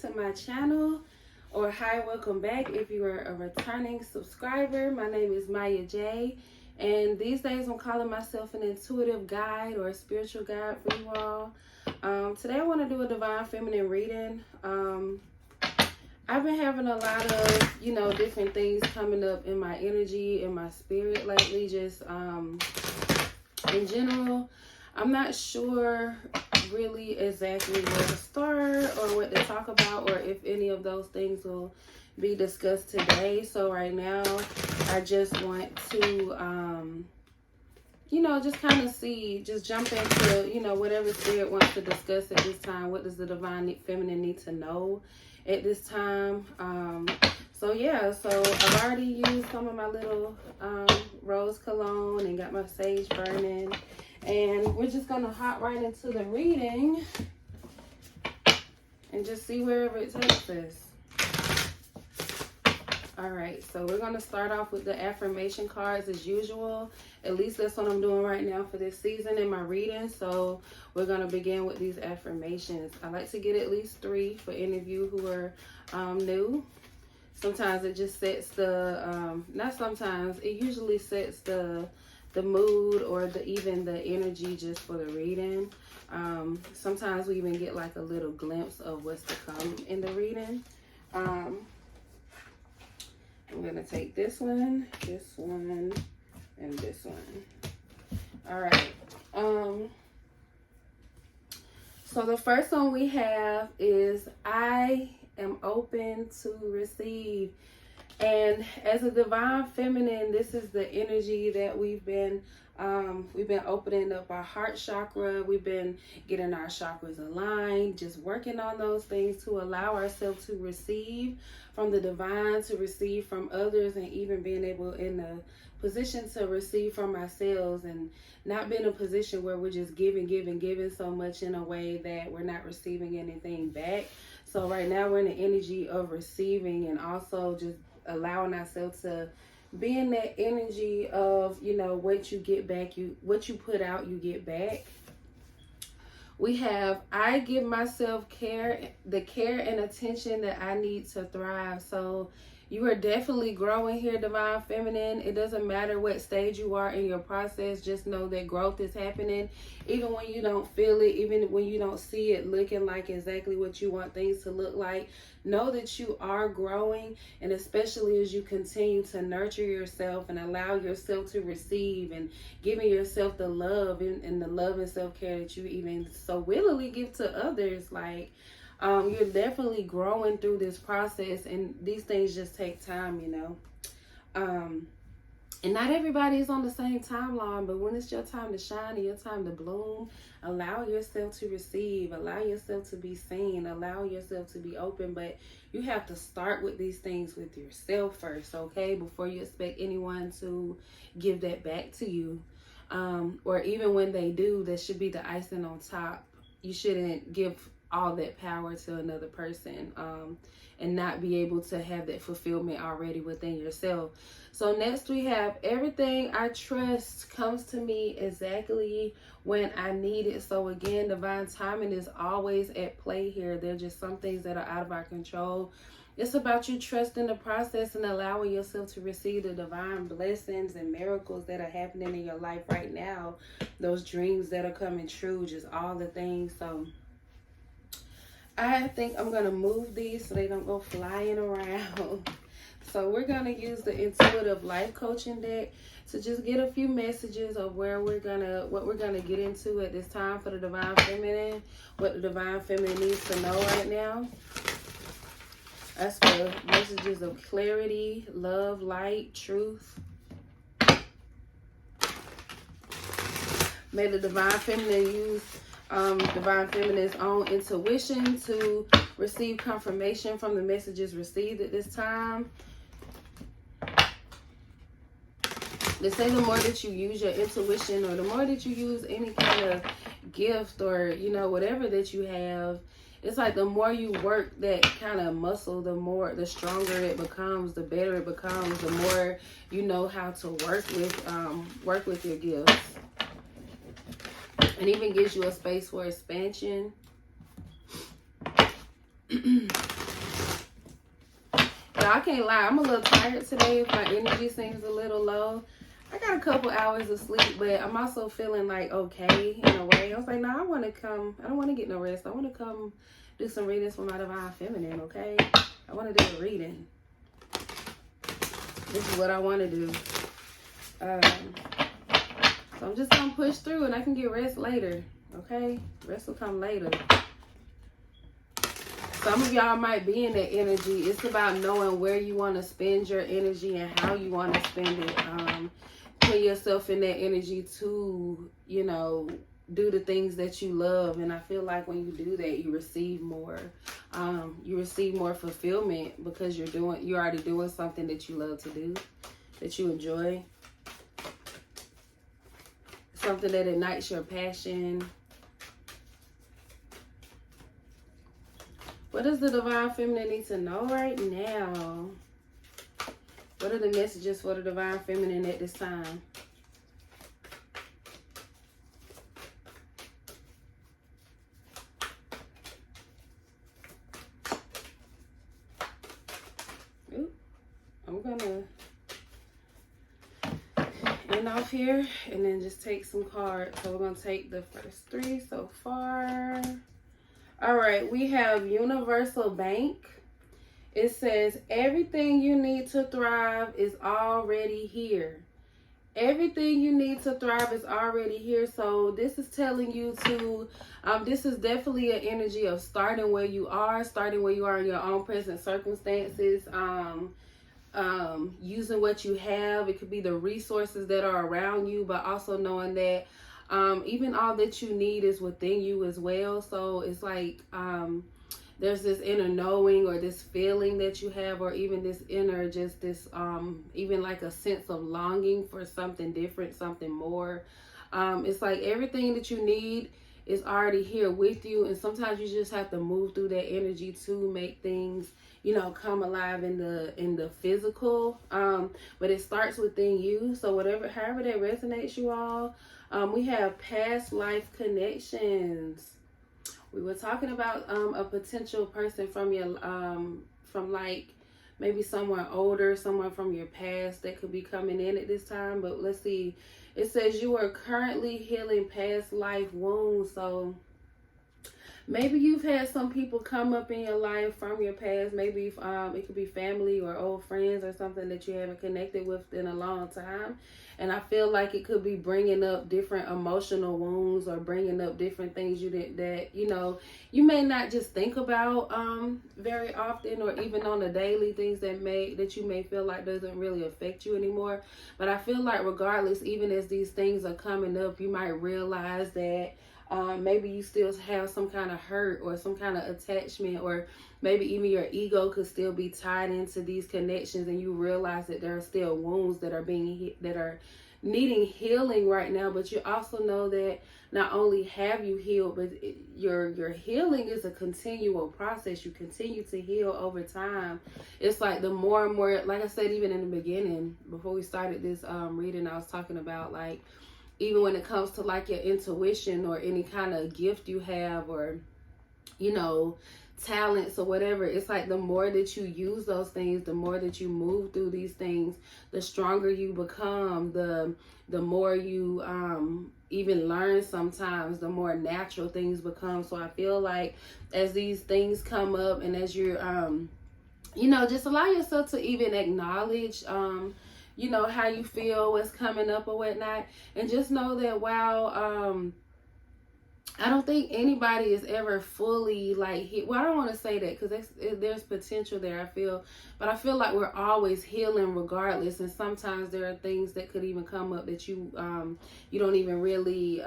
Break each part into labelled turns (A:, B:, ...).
A: to my channel, or hi, welcome back if you are a returning subscriber. My name is Miya Jha, and these days I'm calling myself an intuitive guide or a spiritual guide for you all. Today I want to do a divine feminine reading. I've been having a lot of, different things coming up in my energy, in my spirit lately, just in general. I'm not sure really exactly where to start or what to talk about, or if any of those things will be discussed today. So right now I just want to just kind of just jump into whatever spirit wants to discuss at this time. What does the divine feminine need to know at this time? So I've already used some of my little rose cologne and got my sage burning. And we're just going to hop right into the reading and just see wherever it takes us. All right, so we're going to start off with the affirmation cards as usual. At least that's what I'm doing right now for this season in my reading. So we're going to begin with these affirmations. I like to get at least 3 for any of you who are new. Sometimes it just sets the, not sometimes, it usually sets the mood or even the energy just for the reading. Sometimes we even get like a little glimpse of what's to come in the reading. I'm gonna take this one, and this one. All right. So the first one we have is I am open to receive. And as a divine feminine, this is the energy that we've been opening up our heart chakra. We've been getting our chakras aligned, just working on those things to allow ourselves to receive from the divine, to receive from others, and even being able in the position to receive from ourselves, and not be in a position where we're just giving so much in a way that we're not receiving anything back. So right now we're in the energy of receiving, and also just allowing ourselves to be in that energy of, what you get back, what you put out, you get back. We have, I give myself the care and attention that I need to thrive. So you are definitely growing here, divine feminine. It doesn't matter what stage you are in your process. Just know that growth is happening. Even when you don't feel it, even when you don't see it looking like exactly what you want things to look like, know that you are growing. And especially as you continue to nurture yourself and allow yourself to receive, and giving yourself the love and the love and self-care that you even so willingly give to others, you're definitely growing through this process, and these things just take time, and not everybody is on the same timeline, but when it's your time to shine and your time to bloom, allow yourself to receive, allow yourself to be seen, allow yourself to be open. But you have to start with these things with yourself first, okay? Before you expect anyone to give that back to you. Or even when they do, that should be the icing on top. You shouldn't give all that power to another person and not be able to have that fulfillment already within yourself. So next we have everything I trust comes to me exactly when I need it. So again, divine timing is always at play here. There are just some things that are out of our control. It's about you trusting the process and allowing yourself to receive the divine blessings and miracles that are happening in your life right now. Those dreams that are coming true, just all the things. So I think I'm going to move these so they don't go flying around. So we're going to use the Intuitive Life Coaching deck to just get a few messages of what we're going to get into at this time for the Divine Feminine, what the Divine Feminine needs to know right now. That's for messages of clarity, love, light, truth. May the Divine Feminine use Divine Feminine's own intuition to receive confirmation from the messages received at this time. They say the more that you use your intuition, or the more that you use any kind of gift, or whatever that you have, it's like the more you work that kind of muscle, the stronger it becomes, the better it becomes, the more you know how to work with your gifts. And even gives you a space for expansion. Y'all, I can't lie. I'm a little tired today. My energy seems a little low. I got a couple hours of sleep, but I'm also feeling like okay in a way. I was like, I want to come. I don't want to get no rest. I want to come do some readings for my divine feminine, okay? I want to do a reading. This is what I want to do. So I'm just going to push through and I can get rest later, okay? Rest will come later. Some of y'all might be in that energy. It's about knowing where you want to spend your energy and how you want to spend it. Put yourself in that energy to, you know, do the things that you love. And I feel like when you do that, you receive more. You receive more fulfillment because you're already doing something that you love to do, that you enjoy. Something that ignites your passion. What does the divine feminine need to know right now? What are the messages for the divine feminine at this time? Ooh, I'm gonna end off here and then just take some cards. So we're gonna take the first 3 so far. All right, we have Universal Bank. It says, everything you need to thrive is already here. Everything you need to thrive is already here. So this is telling you to, this is definitely an energy of starting where you are in your own present circumstances, using what you have. It could be the resources that are around you, but also knowing that even all that you need is within you as well. So it's like, there's this inner knowing or this feeling that you have, or even this inner, just this, even like a sense of longing for something different, something more. It's like everything that you need is already here with you. And sometimes you just have to move through that energy to make things, you know, come alive in the physical. But it starts within you. So however that resonates, you all. We have past life connections. We were talking about a potential person from your from like maybe someone older, someone from your past that could be coming in at this time. But let's see. It says you are currently healing past life wounds. So maybe you've had some people come up in your life from your past. Maybe it could be family or old friends or something that you haven't connected with in a long time. And I feel like it could be bringing up different emotional wounds or bringing up different things that you know, you may not just think about very often, or even on a daily, things that you may feel like doesn't really affect you anymore. But I feel like regardless, even as these things are coming up, you might realize that maybe you still have some kind of hurt or some kind of attachment, or maybe even your ego could still be tied into these connections, and you realize that there are still wounds that are needing healing right now. But you also know that not only have you healed, but your healing is a continual process. You continue to heal over time. It's like the more and more, like I said, even in the beginning, before we started this reading, I was talking about like, even when it comes to like your intuition or any kind of gift you have, or, you know, talents or whatever, it's like the more that you use those things, the more that you move through these things, the stronger you become, the more you even learn sometimes, the more natural things become. So I feel like as these things come up, and as you're, you know, just allow yourself to even acknowledge, you know, how you feel, what's coming up or whatnot. And just know that while I don't think anybody is ever fully like, well, I don't want to say that because there's potential there, I feel. But I feel like we're always healing regardless. And sometimes there are things that could even come up that you don't even really...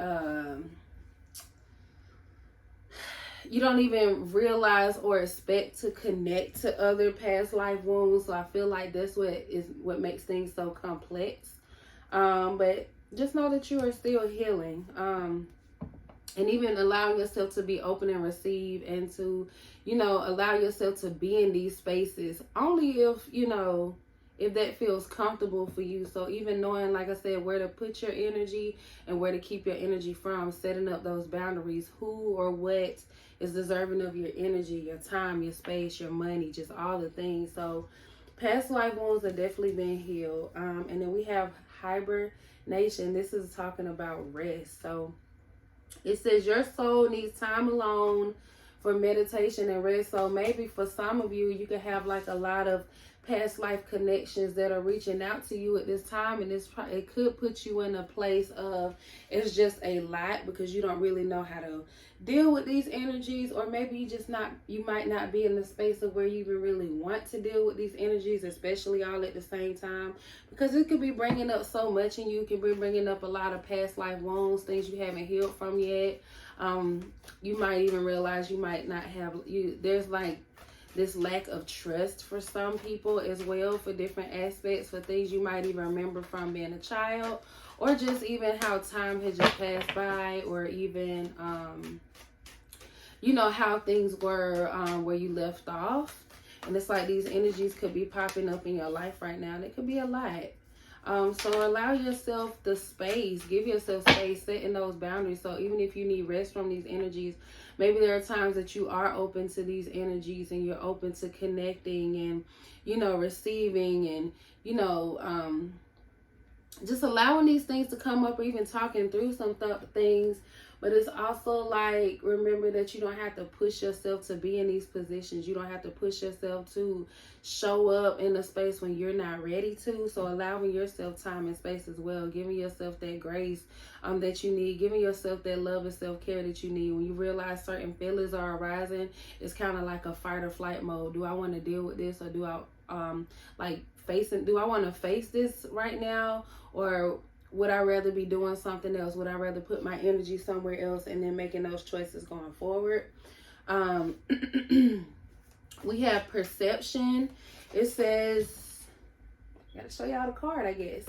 A: you don't even realize or expect to connect to other past life wounds. So I feel like that's what makes things so complex. But just know that you are still healing. And even allowing yourself to be open and receive, and to, you know, allow yourself to be in these spaces only if, you know, if that feels comfortable for you. So even knowing, like I said, where to put your energy and where to keep your energy from, setting up those boundaries, who or what is deserving of your energy, your time, your space, your money, just all the things. So Past life wounds have definitely been healed. And then we have hibernation. This is talking about rest. So it says your soul needs time alone for meditation and rest. So maybe for some of you, you could have like a lot of past life connections that are reaching out to you at this time, and it could put you in a place of it's just a lot because you don't really know how to deal with these energies, or maybe you might not be in the space of where you even really want to deal with these energies, especially all at the same time, because it could be bringing up so much in you. It can be bringing up a lot of past life wounds, things you haven't healed from yet. You might even realize you might not have there's like this lack of trust for some people as well, for different aspects, for things you might even remember from being a child, or just even how time has just passed by, or even how things were where you left off. And it's like these energies could be popping up in your life right now, and it could be a lot. So allow yourself the space, give yourself space, setting those boundaries. So even if you need rest from these energies, maybe there are times that you are open to these energies and you're open to connecting and, receiving and, just allowing these things to come up, or even talking through some things. But it's also like, remember that you don't have to push yourself to be in these positions. You don't have to push yourself to show up in a space when you're not ready to. So allowing yourself time and space as well, giving yourself that grace that you need, giving yourself that love and self-care that you need. When you realize certain feelings are arising, it's kind of like a fight or flight mode. Do I want to deal with this, or do I do I want to face this right now, or would I rather be doing something else? Would I rather put my energy somewhere else and then making those choices going forward? We have perception. It says, I gotta show y'all the card, I guess.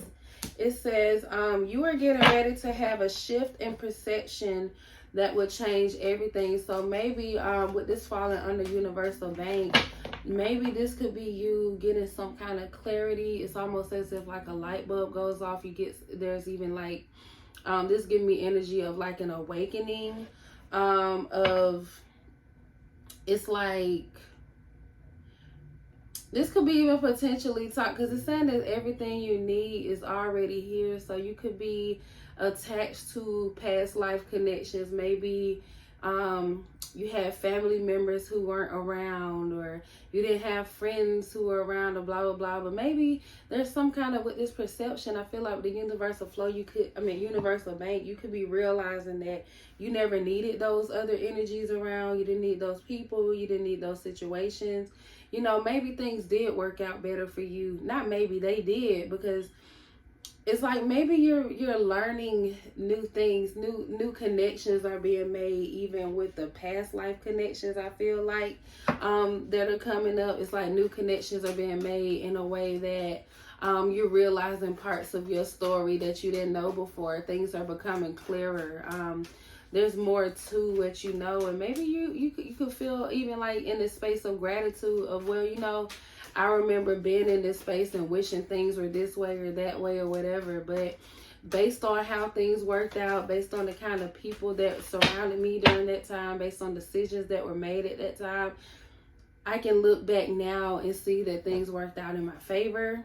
A: It says, you are getting ready to have a shift in perception that would change everything. So maybe with this falling under universal bank, maybe this could be you getting some kind of clarity. It's almost as if like a light bulb goes off. There's even like, this giving me energy of like an awakening, it's like, this could be even potentially because it's saying that everything you need is already here. So you could be attached to past life connections. Maybe you had family members who weren't around, or you didn't have friends who were around, or blah, blah, blah. But maybe there's some kind of, with this perception, I feel like with the universal flow, universal bank, you could be realizing that you never needed those other energies around. You didn't need those people. You didn't need those situations. Maybe things did work out better for you. Not maybe, they did, because it's like maybe you're learning new things, new connections are being made, even with the past life connections. I feel like that are coming up. It's like new connections are being made in a way that you're realizing parts of your story that you didn't know before. Things are becoming clearer. There's more to what you know, and maybe you could feel even like in this space of gratitude of, well, I remember being in this space and wishing things were this way or that way or whatever, but based on how things worked out, based on the kind of people that surrounded me during that time, based on decisions that were made at that time, I can look back now and see that things worked out in my favor.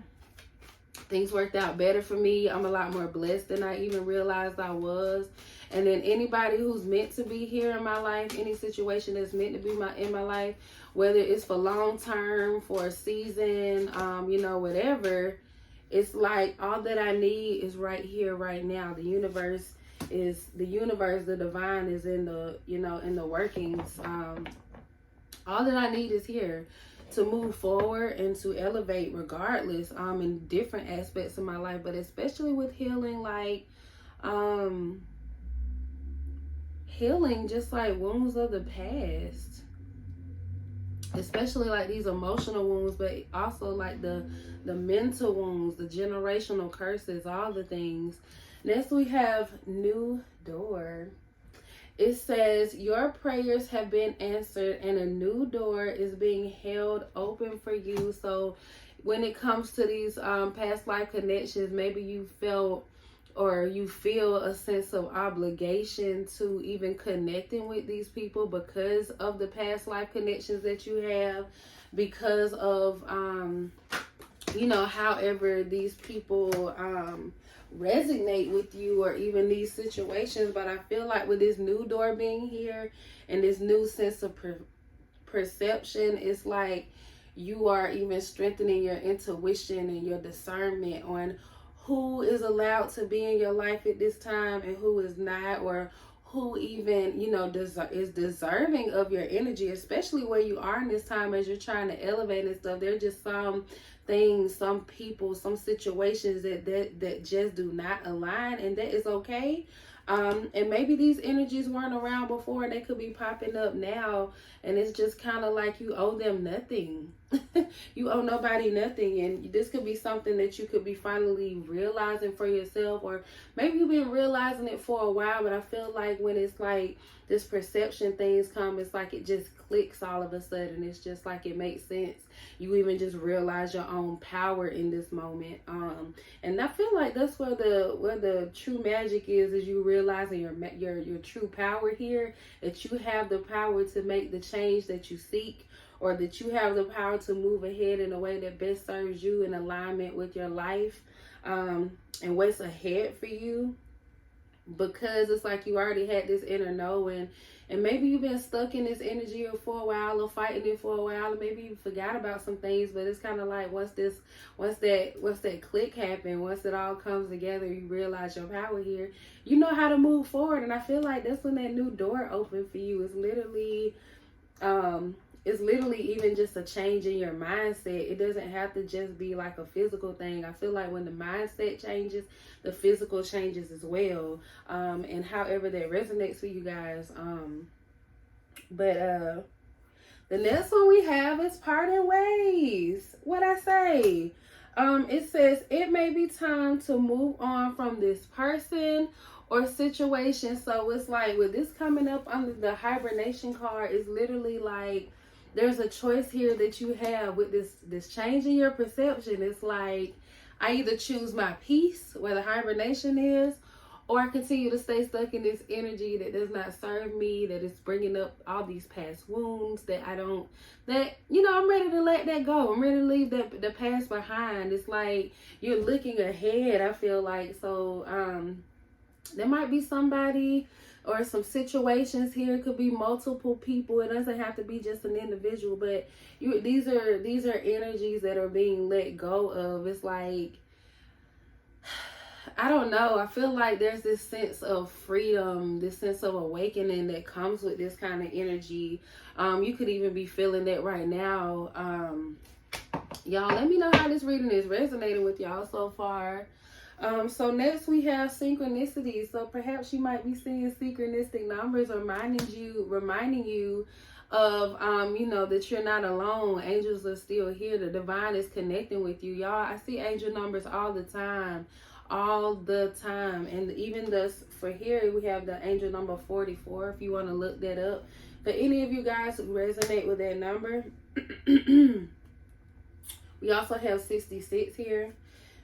A: Things worked out better for me. I'm a lot more blessed than I even realized I was. And then anybody who's meant to be here in my life, any situation that's meant to be in my life, whether it's for long term, for a season, whatever, it's like all that I need is right here, right now. The universe, the divine is in the, in the workings. All that I need is here to move forward and to elevate regardless, in different aspects of my life, but especially with healing, like, healing just like wounds of the past, especially like these emotional wounds, but also like the mental wounds, the generational curses, all the things. Next we have new door. It says your prayers have been answered and a new door is being held open for you. So when it comes to these past life connections, maybe you felt or you feel a sense of obligation to even connecting with these people because of the past life connections that you have, because of you know, however these people resonate with you, or even these situations. But I feel like with this new door being here and this new sense of perception, it's like you are even strengthening your intuition and your discernment on who is allowed to be in your life at this time and who is not, or who even, you know, is deserving of your energy, especially where you are in this time as you're trying to elevate and stuff. There's just some things, some people, some situations that just do not align, and that is okay. And maybe these energies weren't around before and they could be popping up now, and it's just kind of like you owe them nothing. You owe nobody nothing, and this could be something that you could be finally realizing for yourself, or maybe you've been realizing it for a while. But I feel like when it's like this perception things come, it's like it just clicks all of a sudden. It's just like it makes sense. You even just realize your own power in this moment. And I feel like that's where the true magic is you realizing your true power here, that you have the power to make the change that you seek, or that you have the power to move ahead in a way that best serves you in alignment with your life, and what's ahead for you. Because it's like you already had this inner knowing, and maybe you've been stuck in this energy for a while, or fighting it for a while, and maybe you forgot about some things. But it's kind of like once that click happen, once it all comes together, you realize your power here, you know how to move forward. And I feel like that's when that new door opened for you. It's literally even just a change in your mindset. It doesn't have to just be like a physical thing. I feel like when the mindset changes, the physical changes as well. And however that resonates for you guys. But the next one we have is parting ways. What I say? It says it may be time to move on from this person or situation. So it's like with this coming up under the hibernation card, it's literally like there's a choice here that you have with this change in your perception. It's like I either choose my peace, where the hibernation is, or I continue to stay stuck in this energy that does not serve me, that is bringing up all these past wounds that I'm ready to let that go. I'm ready to leave the past behind. It's like you're looking ahead, I feel like. So there might be somebody or some situations here. It could be multiple people. It doesn't have to be just an individual, but these are energies that are being let go of. It's like, I don't know. I feel like there's this sense of freedom, this sense of awakening that comes with this kind of energy. You could even be feeling that right now. Y'all, let me know how this reading is resonating with y'all so far. So next we have synchronicity. So perhaps you might be seeing synchronistic numbers reminding you of, that you're not alone. Angels are still here. The divine is connecting with you. Y'all, I see angel numbers all the time. And even this for here, we have the angel number 44, if you want to look that up. For any of you guys who resonate with that number, we also have 66 here.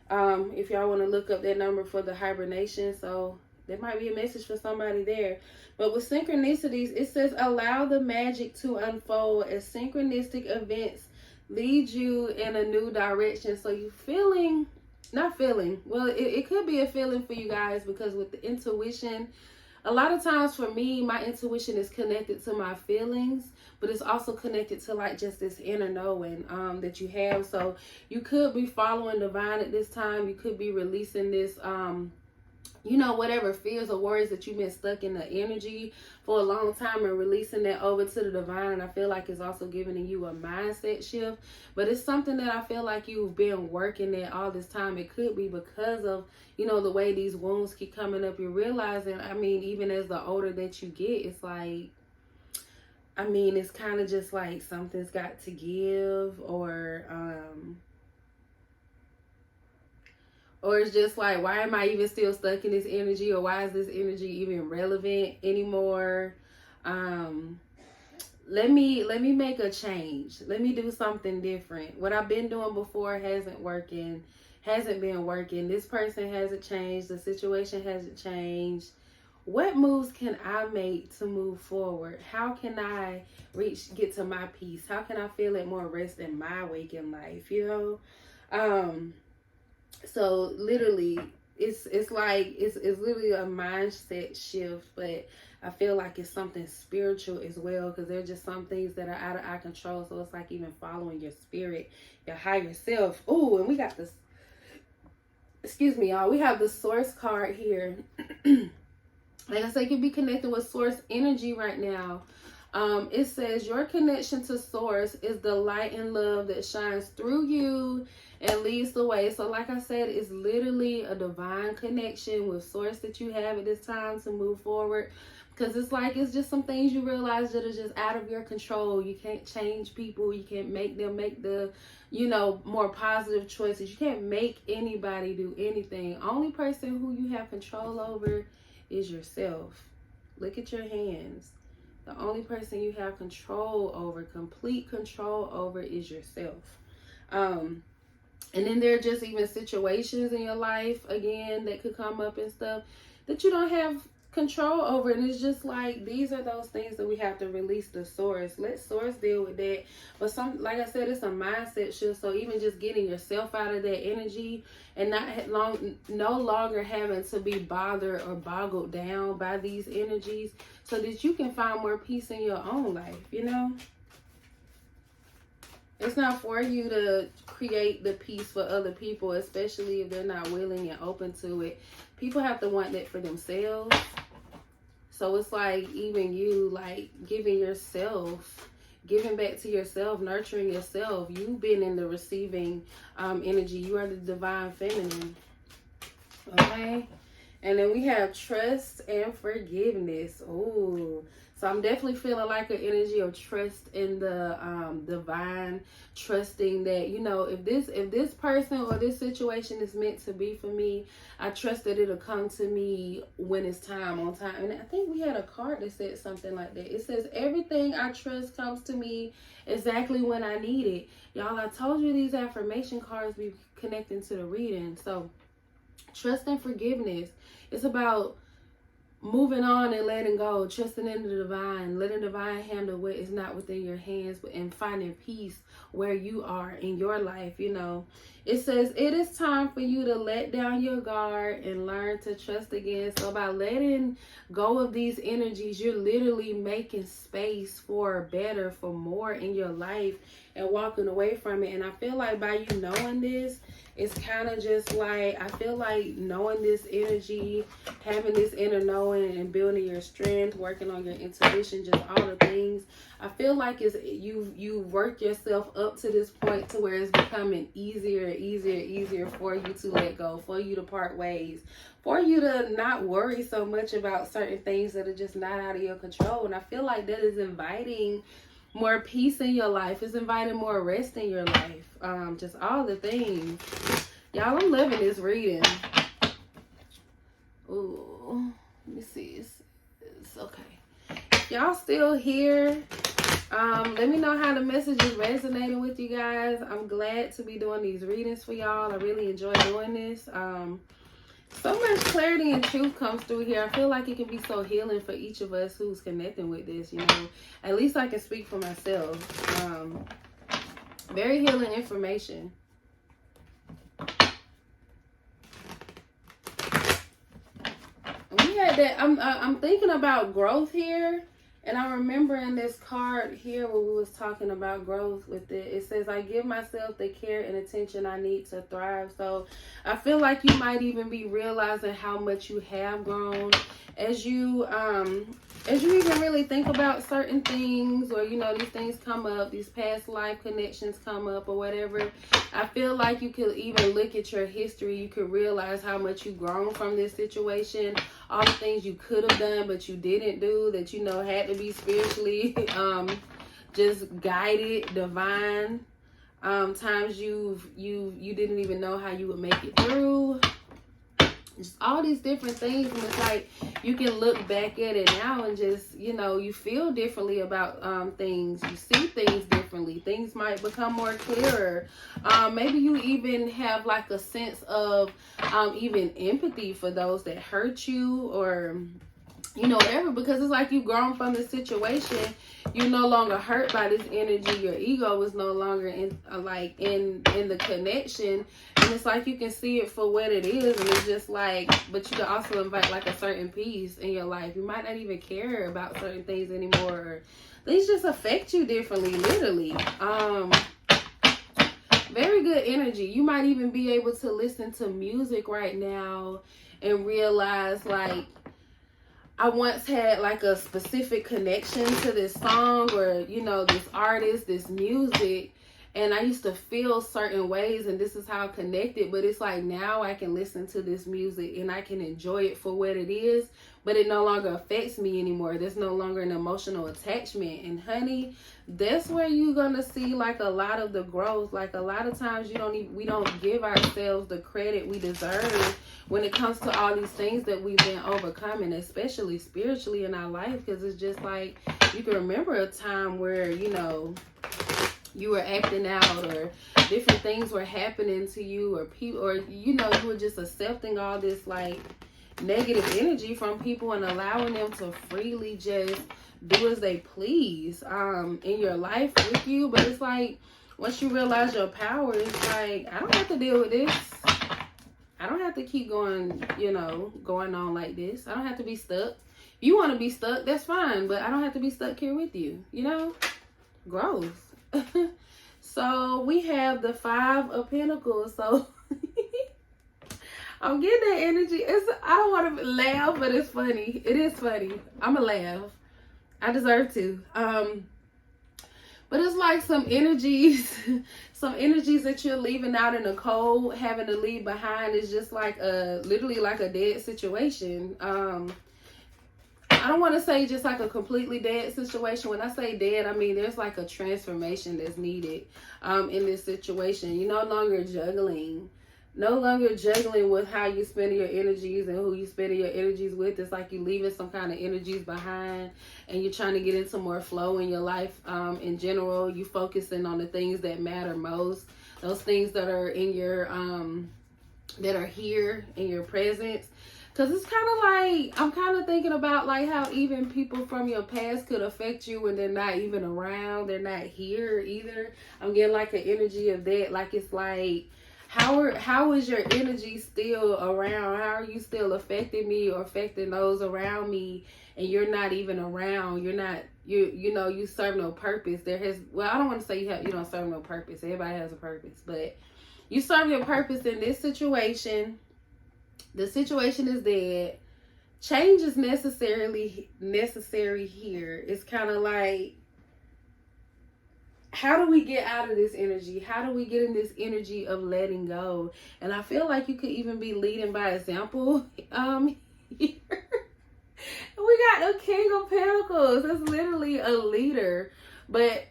A: If y'all want to look up that number for the hibernation. So there might be a message for somebody there. But with synchronicities, it says allow the magic to unfold as synchronistic events lead you in a new direction. So you it could be a feeling for you guys, because with the intuition, a lot of times for me, my intuition is connected to my feelings, but it's also connected to like just this inner knowing that you have. So you could be following divine at this time. You could be releasing this, whatever fears or worries that you've been stuck in the energy for a long time, and releasing that over to the divine. And I feel like it's also giving you a mindset shift, but it's something that I feel like you've been working at all this time. It could be because of, the way these wounds keep coming up. You're realizing, even as the older that you get, it's like, it's kind of just like something's got to give, or it's just like, why am I even still stuck in this energy? Or why is this energy even relevant anymore? Let me make a change. Let me do something different. What I've been doing before hasn't been working. This person hasn't changed. The situation hasn't changed. What moves can I make to move forward? How can I get to my peace? How can I feel at more rest in my waking life? So literally, it's like it's literally a mindset shift, but I feel like it's something spiritual as well, because there's just some things that are out of our control. So it's like even following your spirit, your higher self. Oh, and we got this. Excuse me, y'all. We have the source card here. Like I said, you can be connected with source energy right now. It says your connection to source is the light and love that shines through you and leads the way. So like I said, it's literally a divine connection with source that you have at this time to move forward. Because it's like, it's just some things you realize that are just out of your control. You can't change people. You can't make them make the, more positive choices. You can't make anybody do anything. Only person who you have control over is yourself. Look at your hands. The only person you have control over, complete control over, is yourself. And then there are just even situations in your life, again, that could come up and stuff that you don't have control over. And it's just like, these are those things that we have to release the source. Let source deal with that. But like I said, it's a mindset shift. So even just getting yourself out of that energy and no longer having to be bothered or boggled down by these energies, so that you can find more peace in your own life, It's not for you to create the peace for other people, especially if they're not willing and open to it. People have to want that for themselves. So it's like, even you, like, giving back to yourself, nurturing yourself. You've been in the receiving energy. You are the divine feminine. Okay? And then we have trust and forgiveness. Ooh. So I'm definitely feeling like an energy of trust in the divine, trusting that, if this person or this situation is meant to be for me, I trust that it'll come to me when it's time, on time. And I think we had a card that said something like that. It says, everything I trust comes to me exactly when I need it. Y'all, I told you these affirmation cards be connecting to the reading. So trust and forgiveness. It's about moving on and letting go, trusting in the divine, letting the divine handle what is not within your hands, and finding peace where you are in your life. It says it is time for you to let down your guard and learn to trust again. So by letting go of these energies, you're literally making space for better, for more in your life, and walking away from it. And I feel like by you knowing this, it's kind of just like, I feel like knowing this energy, having this inner knowing and building your strength, working on your intuition, just all the things. I feel like you work yourself up to this point to where it's becoming easier for you to let go, for you to part ways, for you to not worry so much about certain things that are just not out of your control. And I feel like that is inviting more peace in your life. It's inviting more rest in your life. Just all the things. Y'all, I'm loving this reading. Ooh, let me see. It's okay. Y'all still here? Let me know how the message is resonating with you guys. I'm glad to be doing these readings for y'all. I really enjoy doing this. So much clarity and truth comes through here. I feel like it can be so healing for each of us who's connecting with this, At least I can speak for myself. Very healing information. We had that. I'm thinking about growth here. And I remember in this card here where we was talking about growth with it, it says, I give myself the care and attention I need to thrive. So I feel like you might even be realizing how much you have grown as you even really think about certain things, or, these things come up, these past life connections come up or whatever. I feel like you could even look at your history. You could realize how much you've grown from this situation, all the things you could have done but you didn't do, that had to be spiritually just guided, divine. Times you didn't even know how you would make it through. Just all these different things, and it's like you can look back at it now and just, you feel differently about things. You see things differently. Things might become more clearer. Maybe you even have like a sense of even empathy for those that hurt you, or you know, whatever, because it's like you've grown from the situation. You're no longer hurt by this energy. Your ego is no longer in the connection, and it's like you can see it for what it is, and it's just like, but you can also invite like a certain peace in your life. You might not even care about certain things anymore, or things just affect you differently, literally. Very good energy. You might even be able to listen to music right now and realize, like, I once had like a specific connection to this song, or, you know, this artist, this music, and I used to feel certain ways, and this is how I connected. But it's like now I can listen to this music and I can enjoy it for what it is, but it no longer affects me anymore. There's no longer an emotional attachment. And honey, that's where you're gonna see like a lot of the growth. Like a lot of times we don't give ourselves the credit we deserve when it comes to all these things that we've been overcoming, especially spiritually in our life. Because it's just like, you can remember a time where, you know, you were acting out, or different things were happening to you, or people, or, you know, you were just accepting all this like negative energy from people and allowing them to freely just do as they please in your life with you. But it's like, once you realize your power, it's like, I don't have to deal with this. I don't have to keep going, you know, going on like this. I don't have to be stuck. If you want to be stuck, that's fine, but I don't have to be stuck here with you, you know? Growth. So we have the 5 of Pentacles. So I'm getting that energy. I don't want to laugh, but it's funny. It is funny. I'm gonna laugh. I deserve to. But it's like some energies that you're leaving out in the cold, having to leave behind. Is just like literally like a dead situation. I don't want to say just like a completely dead situation. When I say dead, I mean there's like a transformation that's needed in this situation. You're no longer juggling with how you spend your energies and who you spend your energies with. It's like you're leaving some kind of energies behind, and you're trying to get into more flow in your life in general. You focusing on the things that matter most, those things that are in your that are here in your presence. Because it's kind of like, I'm kind of thinking about like how even people from your past could affect you when they're not even around. They're not here either. I'm getting like an energy of that. Like, it's like, how is your energy still around? How are you still affecting me or affecting those around me? And you're not even around. You're not, you know, you serve no purpose. Well, I don't want to say you don't serve no purpose. Everybody has a purpose. But you serve your purpose in this situation. The situation is dead. Change is necessary here. It's kind of like, how do we get out of this energy? How do we get in this energy of letting go? And I feel like you could even be leading by example here. We got the King of Pentacles. That's literally a leader. But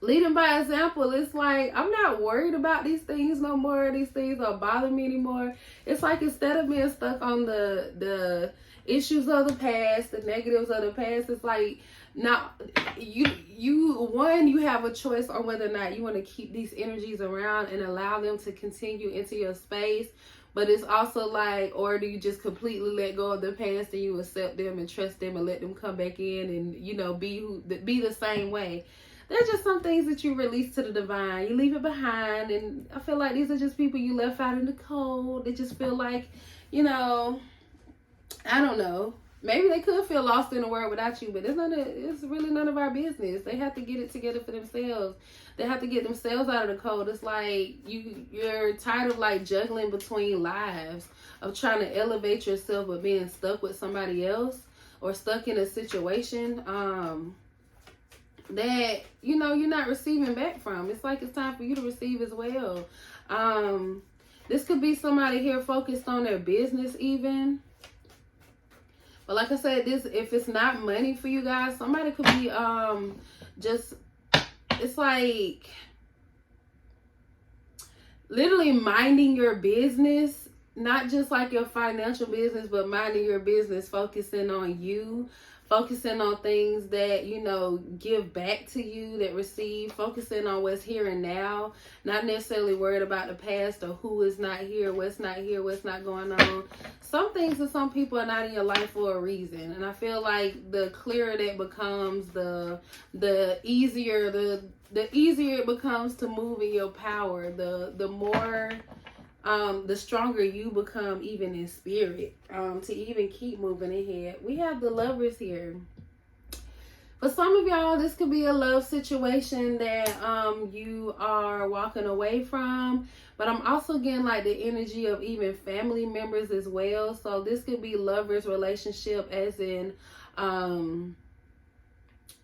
A: leading by example, it's like, I'm not worried about these things no more. These things don't bother me anymore. It's like, instead of being stuck on the issues of the past, the negatives of the past, it's like, now you have a choice on whether or not you want to keep these energies around and allow them to continue into your space. But it's also like, or do you just completely let go of the past and you accept them and trust them and let them come back in and, you know, be the same way? There's just some things that you release to the divine. You leave it behind. And I feel like these are just people you left out in the cold. They just feel like, you know, I don't know. Maybe they could feel lost in the world without you, but it's really none of our business. They have to get it together for themselves. They have to get themselves out of the cold. It's like you're tired of like juggling between lives, of trying to elevate yourself but being stuck with somebody else, or stuck in a situation that, you know, you're not receiving back from. It's like it's time for you to receive as well. This could be somebody here focused on their business even. But like I said, if it's not money for you guys, somebody could be just, it's like literally minding your business not just like your financial business, but minding your business, focusing on you, focusing on things that, you know, give back to you, that receive, focusing on what's here and now, not necessarily worried about the past or who is not here, what's not going on. Some things and some people are not in your life for a reason. And I feel like the clearer that becomes, the easier it becomes to move in your power, the more the stronger you become even in spirit, to even keep moving ahead. We have the Lovers here. For some of y'all, this could be a love situation that you are walking away from, but I'm also getting like the energy of even family members as well. So this could be lovers relationship, as in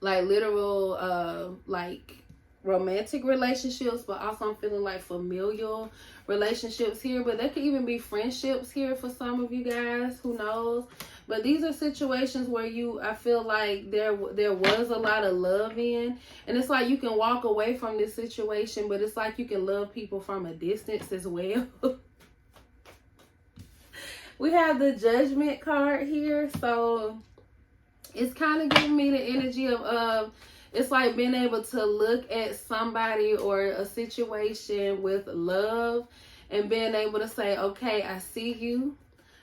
A: like literal like romantic relationships, but also I'm feeling like familial relationships here. But there could even be friendships here for some of you guys, who knows. But these are situations where I feel like there was a lot of love in, and it's like you can walk away from this situation, but it's like you can love people from a distance as well. We have the Judgment card here, so it's kind of giving me the energy of it's like being able to look at somebody or a situation with love and being able to say, okay, I see you,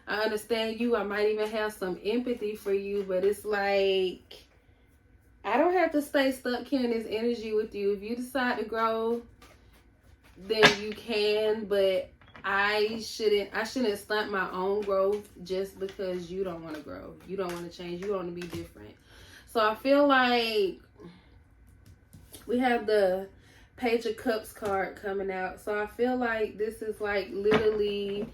A: I understand you, I might even have some empathy for you, but it's like, I don't have to stay stuck here in this energy with you. If you decide to grow, then you can, but I shouldn't stunt my own growth just because you don't want to grow. You don't want to change. You want to be different. So I feel like we have the Page of Cups card coming out. So I feel like this is like literally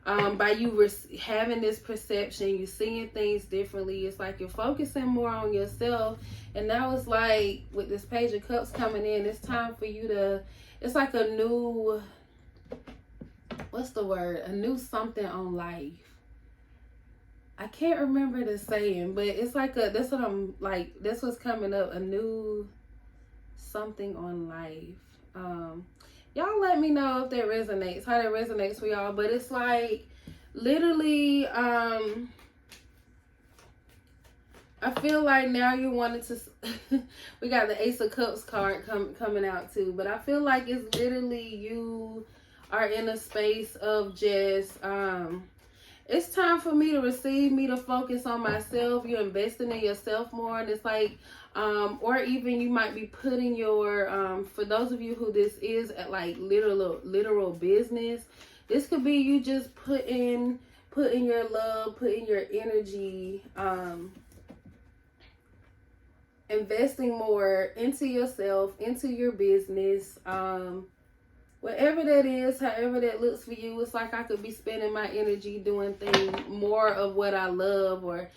A: by you having this perception, you seeing things differently. It's like you're focusing more on yourself. And now it's like with this Page of Cups coming in, it's time for you to, it's like a new, what's the word? A new something on life. I can't remember the saying, but it's like that's what I'm like, that's what's coming up, a new something on life. Y'all let me know if that resonates, how that resonates for y'all. But it's like literally I feel like now you wanted to we got the Ace of Cups card coming out too, but I feel like it's literally you are in a space of just it's time for me to receive, me to focus on myself. You're investing in yourself more. And it's like, or even you might be putting your, for those of you who this is at like literal business, this could be you just putting your love, putting your energy, investing more into yourself, into your business, whatever that is, however that looks for you. It's like I could be spending my energy doing things, more of what I love, or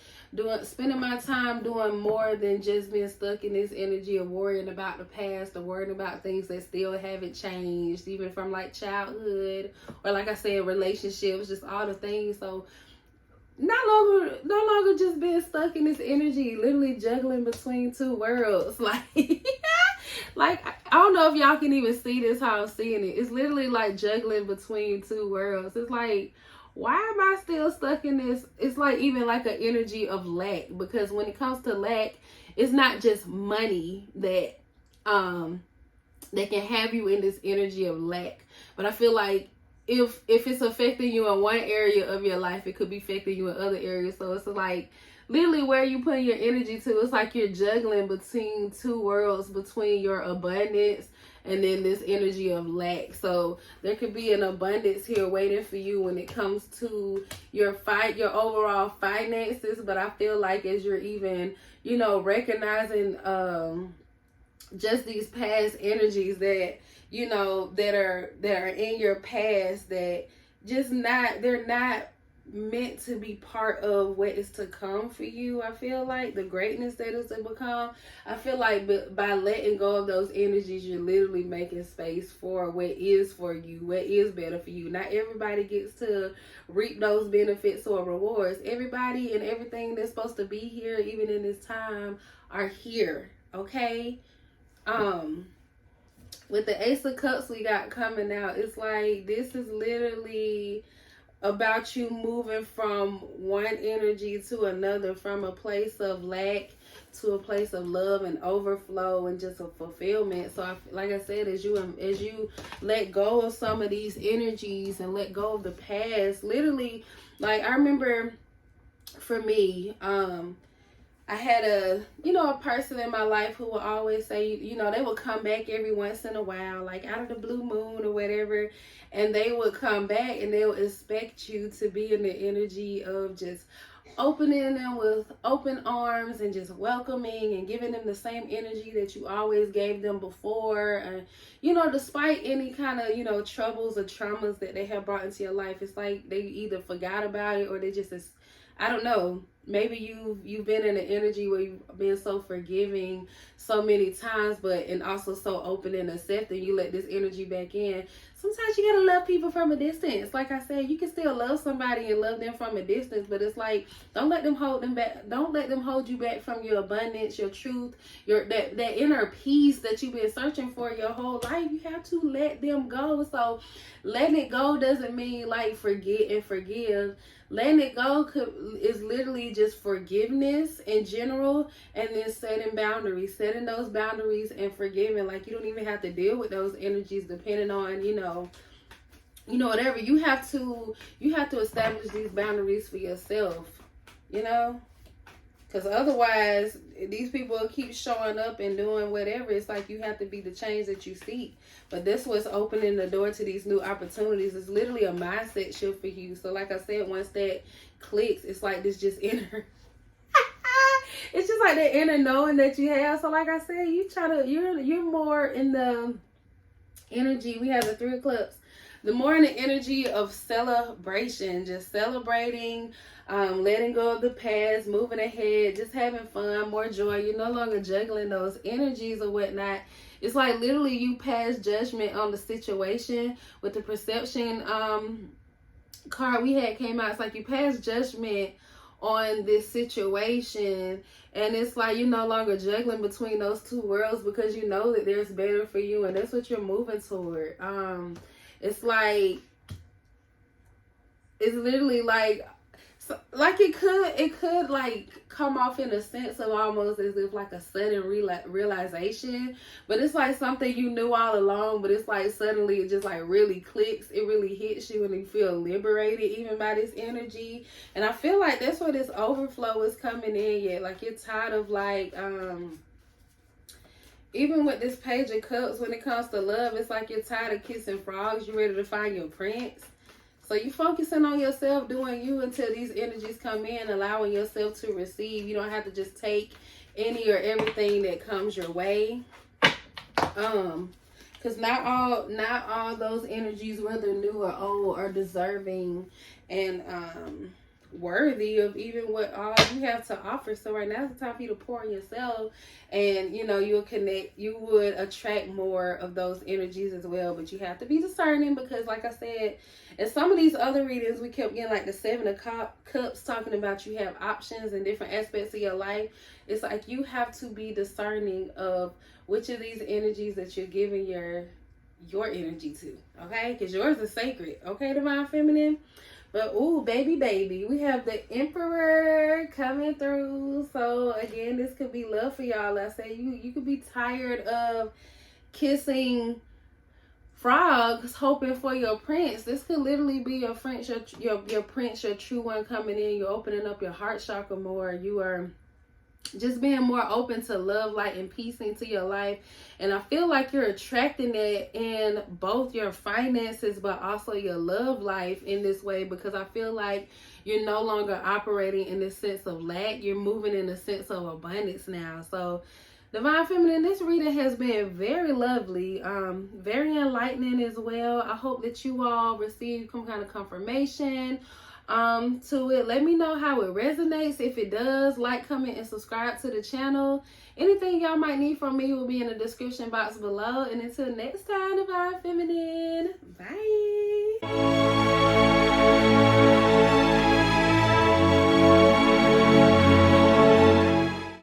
A: spending my time doing more than just being stuck in this energy of worrying about the past, or worrying about things that still haven't changed, even from like childhood, or like I said, relationships, just all the things. So no longer just being stuck in this energy, literally juggling between two worlds. Like, I don't know if y'all can even see this, how I'm seeing it. It's literally like juggling between two worlds. It's like, why am I still stuck in this? It's like even like an energy of lack, because when it comes to lack, it's not just money that can have you in this energy of lack. But I feel like if it's affecting you in one area of your life, it could be affecting you in other areas. So it's like literally where you put your energy to. It's like you're juggling between two worlds, between your abundance and then this energy of lack. So there could be an abundance here waiting for you when it comes to your overall finances. But I feel like as you're even, recognizing just these past energies that, that are in your past, that they're not meant to be part of what is to come for you. I feel like the greatness that is to become, I feel like by letting go of those energies, you're literally making space for what is for you, what is better for you. Not everybody gets to reap those benefits or rewards. Everybody and everything that's supposed to be here, even in this time, are here. Okay? With the Ace of Cups we got coming out, it's like this is literally about you moving from one energy to another, from a place of lack to a place of love and overflow and just a fulfillment. So like I said, as you let go of some of these energies and let go of the past, literally, like I remember for me, I had a person in my life who would always say, they would come back every once in a while, like out of the blue moon or whatever, and they would come back and they would expect you to be in the energy of just opening them with open arms and just welcoming and giving them the same energy that you always gave them before. And, despite any kind of, troubles or traumas that they have brought into your life, it's like they either forgot about it or they just, I don't know. Maybe you've been in an energy where you've been so forgiving so many times, and also so open and accepting. You let this energy back in. Sometimes you gotta love people from a distance. Like I said, you can still love somebody and love them from a distance, but it's like, don't let them hold them back. Don't let them hold you back from your abundance, your truth, that inner peace that you've been searching for your whole life. You have to let them go. So letting it go doesn't mean like forget and forgive. Letting it go is literally just forgiveness in general, and then setting those boundaries and forgiving. Like, you don't even have to deal with those energies depending on, whatever. You have to establish these boundaries for yourself, because otherwise these people will keep showing up and doing whatever. It's like you have to be the change that you seek. But this was opening the door to these new opportunities. It's literally a mindset shift for you. So like I said, once that clicks, it's like this just inner it's just like the inner knowing that you have. So like I said, you're more in the energy. We have the 3 of Cups. The more in the energy of celebration, just celebrating, letting go of the past, moving ahead, just having fun, more joy. You're no longer juggling those energies or whatnot. It's like literally you pass judgment on the situation. With the perception card we had came out, it's like you pass judgment on this situation, and it's like you're no longer juggling between those two worlds because you know that there's better for you, and that's what you're moving toward. It's like, it's literally like it could like come off in a sense of almost as if like a sudden realization, but it's like something you knew all along, but it's like suddenly it just like really clicks. It really hits you and you feel liberated even by this energy. And I feel like that's where this overflow is coming in yet. Like you're tired of like even with this Page of Cups, when it comes to love, it's like you're tired of kissing frogs. You're ready to find your prince. So you focusing on yourself, doing you until these energies come in, allowing yourself to receive. You don't have to just take any or everything that comes your way. Because not all those energies, whether new or old, are deserving and worthy of even what all you have to offer. So right now it's the time for you to pour on yourself, and you would attract more of those energies as well. But you have to be discerning, because like I said, in some of these other readings we kept getting like the 7 of Cups talking about you have options in different aspects of your life. It's like you have to be discerning of which of these energies that you're giving your energy to, okay? Because yours is sacred, okay, Divine Feminine? But, ooh, baby, we have the Emperor coming through. So, again, this could be love for y'all. I say you could be tired of kissing frogs, hoping for your prince. This could literally be your prince, your true one coming in. You're opening up your heart chakra more. You are just being more open to love, light, and peace into your life. And I feel like you're attracting that in both your finances, but also your love life in this way, because I feel like you're no longer operating in this sense of lack. You're moving in a sense of abundance now. So, Divine Feminine, this reading has been very lovely, very enlightening as well. I hope that you all receive some kind of confirmation to it. Let me know how it resonates. If it does, like, comment, and subscribe to the channel. Anything y'all might need from me will be in the description box below. And until next time, Divine Feminine, bye.